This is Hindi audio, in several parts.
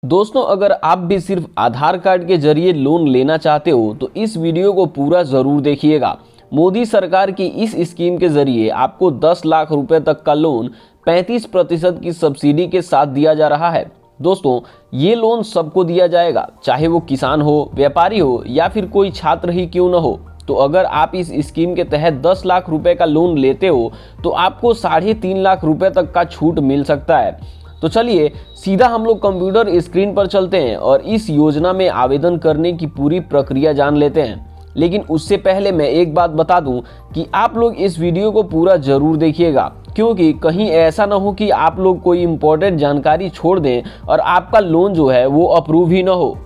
दोस्तों, अगर आप भी सिर्फ आधार कार्ड के जरिए लोन लेना चाहते हो तो इस वीडियो को पूरा जरूर देखिएगा। मोदी सरकार की इस स्कीम के जरिए आपको 10 लाख रुपए तक का लोन 35% की सब्सिडी के साथ दिया जा रहा है। दोस्तों, ये लोन सबको दिया जाएगा, चाहे वो किसान हो, व्यापारी हो या फिर कोई छात्र ही क्यों न हो। तो अगर आप इस स्कीम के तहत 10 लाख रुपए का लोन लेते हो तो आपको 3.5 लाख रुपए तक का छूट मिल सकता है। तो चलिए सीधा हम लोग कंप्यूटर स्क्रीन पर चलते हैं और इस योजना में आवेदन करने की पूरी प्रक्रिया जान लेते हैं। लेकिन उससे पहले मैं एक बात बता दूं कि आप लोग इस वीडियो को पूरा जरूर देखिएगा, क्योंकि कहीं ऐसा ना हो कि आप लोग कोई इंपॉर्टेंट जानकारी छोड़ दें और आपका लोन जो है वो अप्रूव ही ना हो।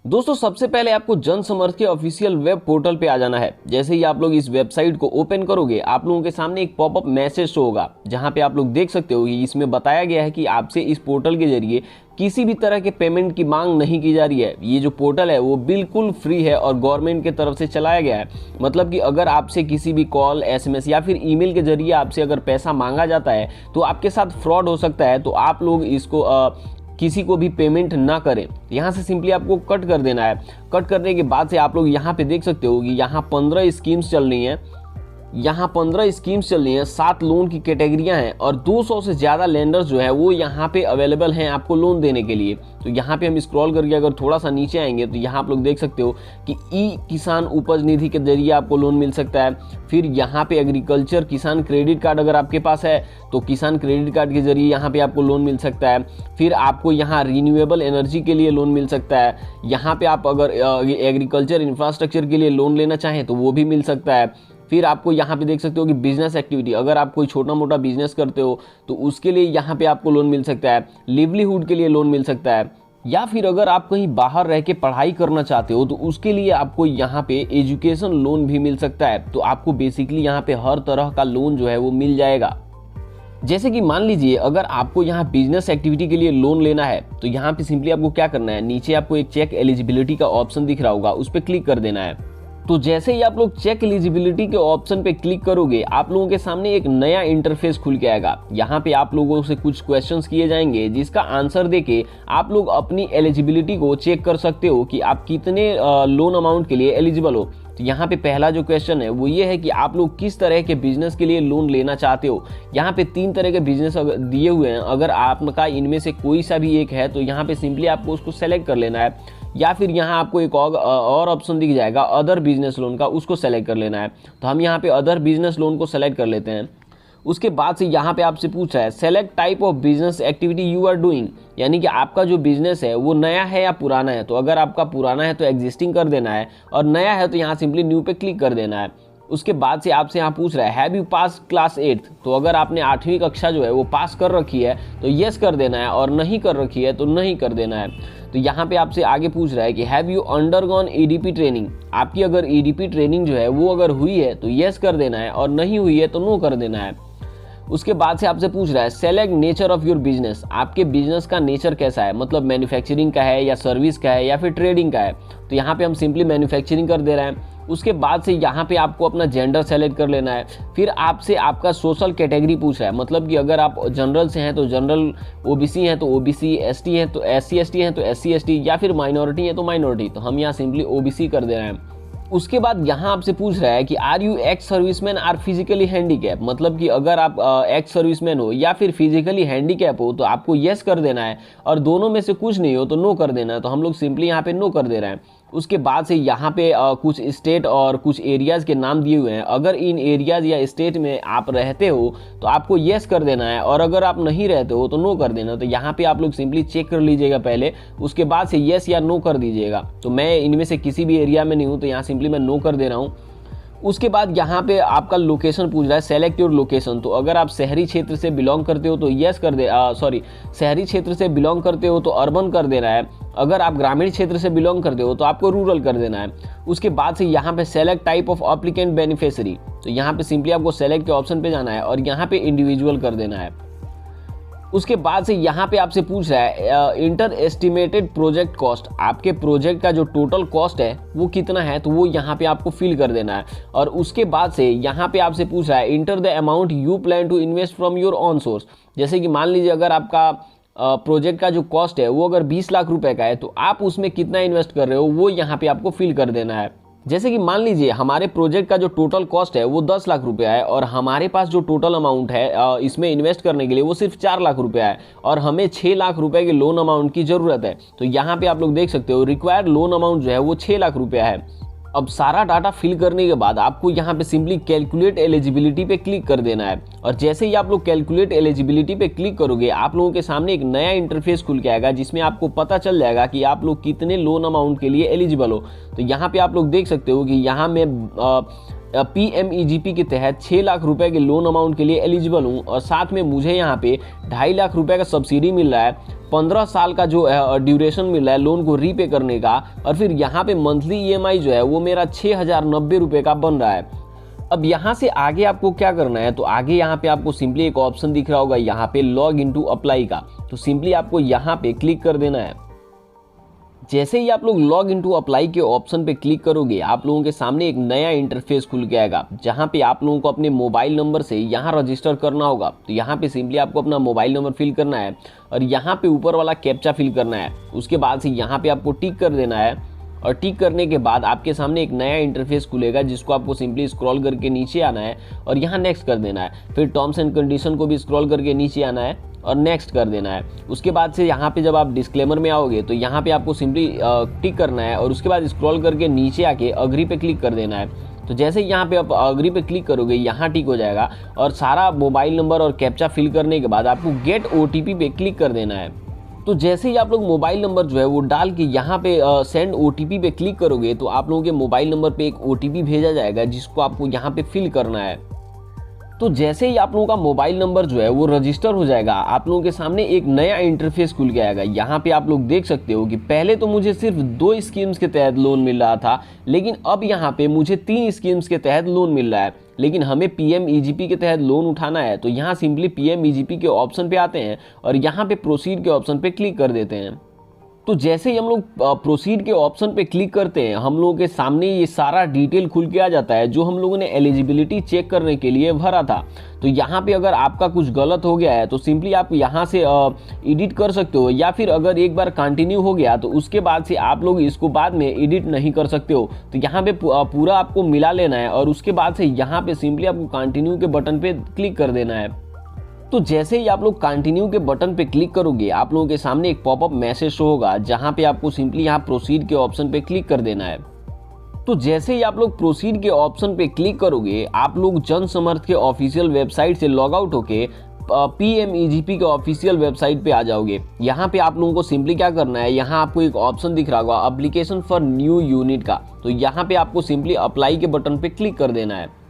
दोस्तों, सबसे पहले आपको जन समर्थ के ऑफिशियल वेब पोर्टल पे आ जाना है। जैसे ही आप लोग इस वेबसाइट को ओपन करोगे, आप लोगों के सामने एक पॉपअप मैसेज शो होगा, जहां पे आप लोग देख सकते हो कि इसमें बताया गया है कि आपसे इस पोर्टल के जरिए किसी भी तरह के पेमेंट की मांग नहीं की जा रही है। ये जो पोर्टल है वो बिल्कुल फ्री है और गवर्नमेंट की तरफ से चलाया गया है। मतलब कि अगर आपसे किसी भी कॉल, SMS या फिर ईमेल के जरिए आपसे अगर पैसा मांगा जाता है तो आपके साथ फ्रॉड हो सकता है। तो आप लोग इसको किसी को भी पेमेंट ना करें। यहाँ से सिंपली आपको कट कर देना है। कट करने के बाद से आप लोग यहाँ पे देख सकते हो कि यहाँ 15 स्कीम्स चल रही हैं। 7 लोन की कैटेगरियां हैं और 200 से ज़्यादा लेंडर्स जो है वो यहाँ पे अवेलेबल हैं आपको लोन देने के लिए। तो यहाँ पे हम स्क्रॉल करके अगर थोड़ा सा नीचे आएंगे तो यहाँ आप लोग देख सकते हो कि ई किसान उपज निधि के जरिए आपको लोन मिल सकता है। फिर यहाँ पे एग्रीकल्चर किसान क्रेडिट कार्ड अगर आपके पास है तो किसान क्रेडिट कार्ड के जरिए यहाँ पे आपको लोन मिल सकता है। फिर आपको यहाँ रिन्यूएबल एनर्जी के लिए लोन मिल सकता है। यहाँ पे आप अगर एग्रीकल्चर इंफ्रास्ट्रक्चर के लिए लोन लेना चाहें तो वो भी मिल सकता है। फिर आपको यहाँ पे देख सकते हो कि बिजनेस एक्टिविटी, अगर आप कोई छोटा मोटा बिजनेस करते हो तो उसके लिए यहाँ पे आपको लोन मिल सकता है। लिवलीहुड के लिए लोन मिल सकता है, या फिर अगर आप कहीं बाहर रह के पढ़ाई करना चाहते हो तो उसके लिए आपको यहाँ पे एजुकेशन लोन भी मिल सकता है। तो आपको बेसिकली यहाँ पे हर तरह का लोन जो है वो मिल जाएगा। जैसे कि मान लीजिए अगर आपको यहाँ बिजनेस एक्टिविटी के लिए लोन लेना है तो यहाँ पे सिंपली आपको क्या करना है, नीचे आपको एक चेक एलिजिबिलिटी का ऑप्शन दिख रहा होगा, उस पर क्लिक कर देना है। तो जैसे ही आप लोग चेक एलिजिबिलिटी के ऑप्शन पे क्लिक करोगे, आप लोगों के सामने एक नया इंटरफेस खुल के आएगा। यहाँ पे आप लोगों से कुछ क्वेश्चंस किए जाएंगे जिसका आंसर देके आप लोग अपनी एलिजिबिलिटी को चेक कर सकते हो कि आप कितने लोन अमाउंट के लिए एलिजिबल हो। तो यहाँ पे पहला जो क्वेश्चन है वो ये है कि आप लोग किस तरह के बिजनेस के लिए लोन लेना चाहते हो। यहाँ पे 3 तरह के बिजनेस दिए हुए हैं। अगर आपका इनमें से कोई सा भी एक है तो यहाँ पे सिंपली आपको उसको सेलेक्ट कर लेना है, या फिर यहाँ आपको एक और ऑप्शन दिख जाएगा अदर बिजनेस लोन का, उसको सेलेक्ट कर लेना है। तो हम यहाँ पे अदर बिजनेस लोन को सेलेक्ट कर लेते हैं। उसके बाद से यहाँ पे आपसे पूछ रहा है select type of business activity you are doing, यानी कि आपका जो बिजनेस है वो नया है या पुराना है। तो अगर आपका पुराना है तो एग्जिस्टिंग कर देना है, और नया है तो यहाँ सिंपली न्यू पे क्लिक कर देना है। उसके बाद से आपसे यहाँ पूछ रहा है have you pass class 8th, तो अगर आपने 8वीं कक्षा जो है वो पास कर रखी है तो यस कर देना है, और नहीं कर रखी है तो नहीं कर देना है। तो यहाँ पे आपसे आगे पूछ रहा है कि have you undergone EDP training, आपकी अगर EDP ट्रेनिंग जो है वो अगर हुई है तो यस कर देना है, और नहीं हुई है तो नो कर देना है। उसके बाद से आपसे पूछ रहा है select nature of your business, आपके बिजनेस का नेचर कैसा है, मतलब मैन्युफैक्चरिंग का है या सर्विस का है या फिर ट्रेडिंग का है। तो यहाँ पे हम सिंपली मैन्युफैक्चरिंग कर दे रहे हैं। उसके बाद से यहाँ पे आपको अपना जेंडर सेलेक्ट कर लेना है। फिर आपसे आपका सोशल कैटेगरी पूछ रहा है, मतलब कि अगर आप जनरल से हैं तो जनरल, OBC हैं तो OBC, ST हैं तो SC/ST हैं तो SC/ST, या फिर माइनॉरिटी है तो माइनॉरिटी। तो हम यहाँ सिंपली OBC कर दे रहे हैं। उसके बाद यहाँ आपसे पूछ रहा है कि are you ex serviceman or physically handicap, मतलब कि अगर आप एक्स सर्विसमैन हो या फिर फिजिकली हैंडीकैप हो तो आपको यस कर देना है, और दोनों में से कुछ नहीं हो तो नो कर देना है। तो हम लोग सिंपली यहाँ पे नो कर दे रहे हैं। उसके बाद से यहाँ पे कुछ स्टेट और कुछ एरियाज़ के नाम दिए हुए हैं। अगर इन एरियाज़ या स्टेट में आप रहते हो तो आपको येस कर देना है, और अगर आप नहीं रहते हो तो नो कर देना। तो यहाँ पे आप लोग सिंपली चेक कर लीजिएगा पहले, उसके बाद से येस या नो कर दीजिएगा। तो मैं इनमें से किसी भी एरिया में नहीं हूँ तो यहाँ सिंपली मैं नो कर दे रहा हूँ। उसके बाद यहाँ पे आपका लोकेशन पूछ रहा है सेलेक्ट योर लोकेशन, तो अगर आप शहरी क्षेत्र से बिलोंग करते हो तो यस कर दे, शहरी क्षेत्र से बिलोंग करते हो तो अर्बन कर देना है। अगर आप ग्रामीण क्षेत्र से बिलोंग करते हो तो आपको रूरल कर देना है। उसके बाद से यहाँ पे select type of applicant beneficiary, तो यहाँ पे सिंपली आपको सेलेक्ट के ऑप्शन पे जाना है और यहाँ पे इंडिविजुअल कर देना है। उसके बाद से यहाँ पे आपसे पूछ रहा है इंटर एस्टिमेटेड प्रोजेक्ट कॉस्ट, आपके प्रोजेक्ट का जो टोटल कॉस्ट है वो कितना है, तो वो यहाँ पे आपको फिल कर देना है। और उसके बाद से यहाँ पे आपसे पूछ रहा है enter the amount you plan to invest from your own source, जैसे कि मान लीजिए अगर आपका प्रोजेक्ट का जो कॉस्ट है वो अगर 20 लाख रुपए का है तो आप उसमें कितना इन्वेस्ट कर रहे हो वो यहाँ पे आपको फिल कर देना है। जैसे कि मान लीजिए हमारे प्रोजेक्ट का जो टोटल कॉस्ट है वो 10 लाख रुपया है और हमारे पास जो टोटल अमाउंट है इसमें इन्वेस्ट करने के लिए वो सिर्फ 4 लाख रुपया है और हमें 6 लाख रुपए के लोन अमाउंट की ज़रूरत है। तो यहाँ पे आप लोग देख सकते हो रिक्वायर्ड लोन अमाउंट जो है वो 6 लाख रुपया है। अब सारा डाटा फिल करने के बाद आपको यहाँ पे सिंपली कैलकुलेट एलिजिबिलिटी पे क्लिक कर देना है और जैसे ही आप लोग कैलकुलेट एलिजिबिलिटी पे क्लिक करोगे आप लोगों के सामने एक नया इंटरफेस खुल के आएगा जिसमें आपको पता चल जाएगा कि आप लोग कितने लोन अमाउंट के लिए एलिजिबल हो। तो यहाँ पे आप लोग देख सकते हो कि यहाँ मैं PMEGP के तहत 6 लाख रुपए के लोन अमाउंट के लिए एलिजिबल हूँ और साथ में मुझे यहाँ पे 2.5 लाख रुपए का सब्सिडी मिल रहा है, 15 साल का जो ड्यूरेशन मिल रहा है लोन को रीपे करने का और फिर यहाँ पे मंथली EMI जो है वो मेरा 6,090 रुपये का बन रहा है। अब यहाँ से आगे आपको क्या करना है, तो आगे यहाँ पे आपको सिंपली एक ऑप्शन दिख रहा होगा यहाँ पे लॉग इनटू अप्लाई का, तो सिंपली आपको यहाँ पे क्लिक कर देना है। जैसे ही आप लोग लॉग इनटू अप्लाई के ऑप्शन पे क्लिक करोगे आप लोगों के सामने एक नया इंटरफेस खुल के आएगा जहां पे आप लोगों को अपने मोबाइल नंबर से यहां रजिस्टर करना होगा। तो यहां पे सिंपली आपको अपना मोबाइल नंबर फिल करना है और यहां पे ऊपर वाला कैप्चा फिल करना है। उसके बाद से यहां पे आपको टिक कर देना है और टिक करने के बाद आपके सामने एक नया इंटरफेस खुलेगा जिसको आपको सिंपली स्क्रॉल करके नीचे आना है और यहाँ नेक्स्ट कर देना है। फिर टर्म्स एंड कंडीशन को भी स्क्रॉल करके नीचे आना है और नेक्स्ट कर देना है। उसके बाद से यहाँ पे जब आप डिस्क्लेमर में आओगे तो यहाँ पे आपको सिंपली टिक करना है और उसके बाद स्क्रॉल करके नीचे आके अग्री पे क्लिक कर देना है। तो जैसे यहाँ पे आप अग्री पे क्लिक करोगे यहाँ टिक हो जाएगा और सारा मोबाइल नंबर और कैप्चा फिल करने के बाद आपको गेट OTP पे क्लिक कर देना है। तो जैसे ही आप लोग मोबाइल नंबर जो है वो डाल के यहाँ पे सेंड OTP पे क्लिक करोगे तो आप लोगों के मोबाइल नंबर पे एक OTP भेजा जाएगा जिसको आपको यहाँ पे फिल करना है। तो जैसे ही आप लोगों का मोबाइल नंबर जो है वो रजिस्टर हो जाएगा आप लोगों के सामने एक नया इंटरफेस खुल के आएगा। यहाँ पे आप लोग देख सकते हो कि पहले तो मुझे सिर्फ 2 स्कीम्स के तहत लोन मिल रहा था लेकिन अब यहाँ पे मुझे 3 स्कीम्स के तहत लोन मिल रहा है। लेकिन हमें PMEGP के तहत लोन उठाना है तो यहाँ सिंपली PMEGP के ऑप्शन पे आते हैं और यहाँ पे प्रोसीड के ऑप्शन पे क्लिक कर देते हैं। तो जैसे ही हम लोग प्रोसीड के ऑप्शन पे क्लिक करते हैं हम लोगों के सामने ये सारा डिटेल खुल के आ जाता है जो हम लोगों ने एलिजिबिलिटी चेक करने के लिए भरा था। तो यहाँ पे अगर आपका कुछ गलत हो गया है तो सिंपली आप यहाँ से एडिट कर सकते हो या फिर अगर एक बार कंटिन्यू हो गया तो उसके बाद से आप लोग इसको बाद में एडिट नहीं कर सकते हो। तो यहाँ पे पूरा आपको मिला लेना है और उसके बाद से यहाँ पे सिंपली आपको कंटिन्यू के बटन पे क्लिक कर देना है। तो जैसे ही आप लोग कंटिन्यू के बटन पे क्लिक करोगे आप लोगों के सामने एक पॉपअप मैसेज शो होगा जहां पे आपको सिंपली यहाँ प्रोसीड के ऑप्शन पे क्लिक कर देना है। तो जैसे ही आप लोग प्रोसीड के ऑप्शन पे क्लिक करोगे आप लोग जन समर्थ के ऑफिशियल वेबसाइट से लॉग आउट होके PMEGP के ऑफिशियल वेबसाइट पे आ जाओगे। यहाँ पे आप लोगों को सिंपली क्या करना है, यहाँ आपको एक ऑप्शन दिख रहा होगा एप्लीकेशन फॉर न्यू यूनिट का, तो यहाँ पे आपको सिंपली अप्लाई के बटन पे क्लिक कर देना है।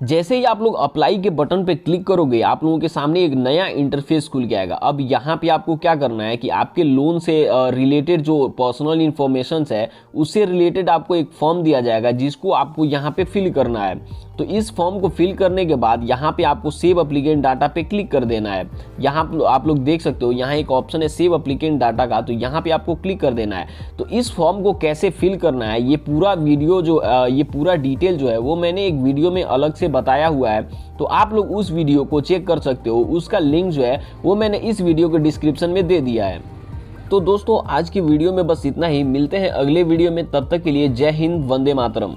जैसे ही आप लोग अप्लाई के बटन पे क्लिक करोगे आप लोगों के सामने एक नया इंटरफेस खुल के आएगा। अब यहाँ पे आपको क्या करना है कि आपके लोन से रिलेटेड जो पर्सनल इन्फॉर्मेशन है उससे रिलेटेड आपको एक फॉर्म दिया जाएगा जिसको आपको यहाँ पे फिल करना है। तो इस फॉर्म को फिल करने के बाद यहाँ पे आपको सेव एप्लीकेंट डाटा पे क्लिक कर देना है। यहाँ आप लोग देख सकते हो यहाँ एक ऑप्शन है सेव एप्लीकेंट डाटा का, तो यहाँ पे आपको क्लिक कर देना है। तो इस फॉर्म को कैसे फिल करना है ये पूरा वीडियो जो ये पूरा डिटेल जो है वो मैंने एक वीडियो में अलग से बताया हुआ है, तो आप लोग उस वीडियो को चेक कर सकते हो। उसका लिंक जो है वो मैंने इस वीडियो के डिस्क्रिप्शन में दे दिया है। तो दोस्तों आज की वीडियो में बस इतना ही, मिलते हैं अगले वीडियो में, तब तक के लिए जय हिंद, वंदे मातरम।